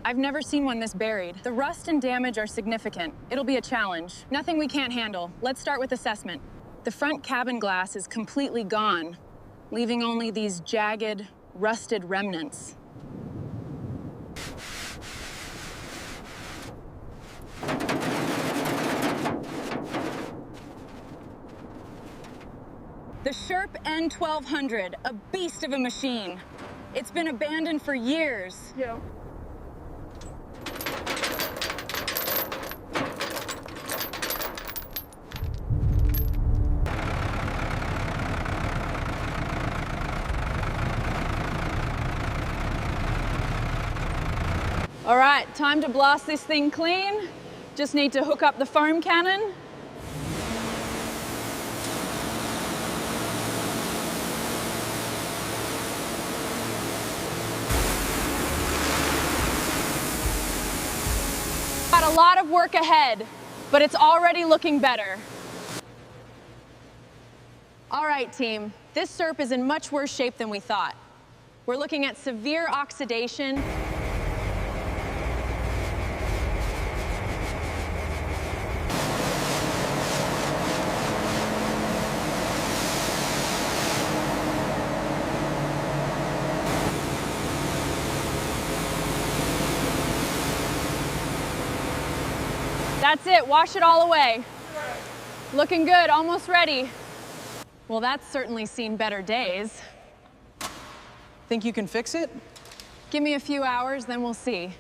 I've never seen one this buried. The rust and damage are significant. It'll be a challenge. Nothing we can't handle. Let's start with assessment. The front cabin glass is completely gone, leaving only these jagged, rusted remnants. The SHERP N1200, a beast of a machine. It's been abandoned for years. Yeah. All right, time to blast this thing clean. Just need to hook up the foam cannon. Got a lot of work ahead, but it's already looking better. All right, team, this SHERP is in much worse shape than we thought. We're looking at severe oxidation. That's it, wash it all away. Looking good, almost ready. Well, that's certainly seen better days. Think you can fix it? Give me a few hours, then we'll see.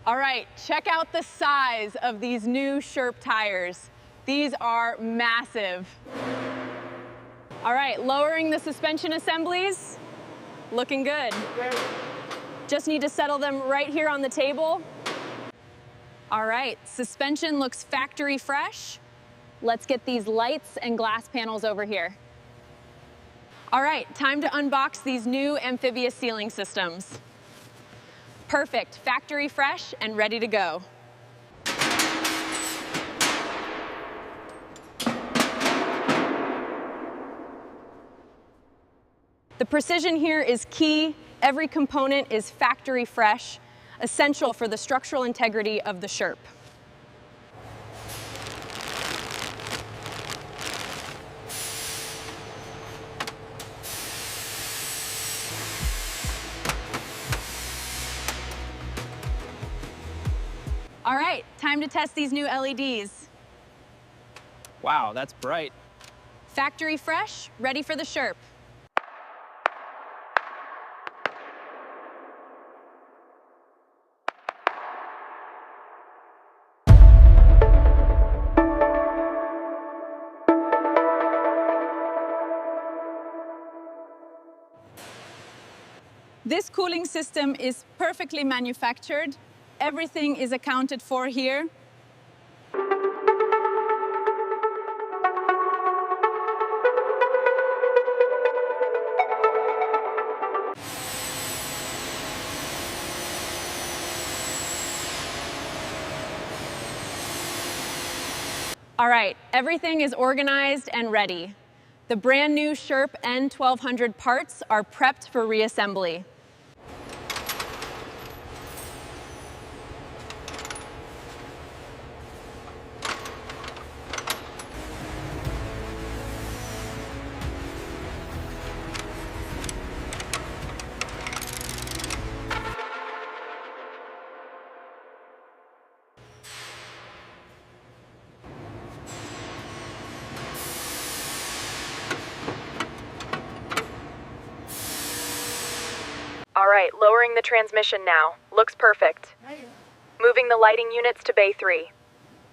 All right, check out the size of these new SHERP tires. These are massive. All right, lowering the suspension assemblies. Looking good. Just need to settle them right here on the table. All right, suspension looks factory fresh. Let's get these lights and glass panels over here. All right, time to unbox these new amphibious ceiling systems. Perfect, factory fresh and ready to go. The precision here is key. Every component is factory fresh, essential for the structural integrity of the SHERP. All right, time to test these new LEDs. Wow, that's bright. Factory fresh, ready for the SHERP. This cooling system is perfectly manufactured. Everything is accounted for here. All right, everything is organized and ready. The brand new SHERP N1200 parts are prepped for reassembly. All right, lowering the transmission now. Looks perfect. Moving the lighting units to Bay 3.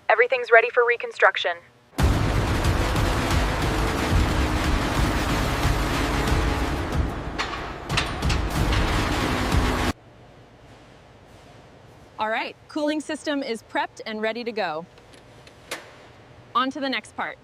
Everything's ready for reconstruction. All right, cooling system is prepped and ready to go. On to the next part.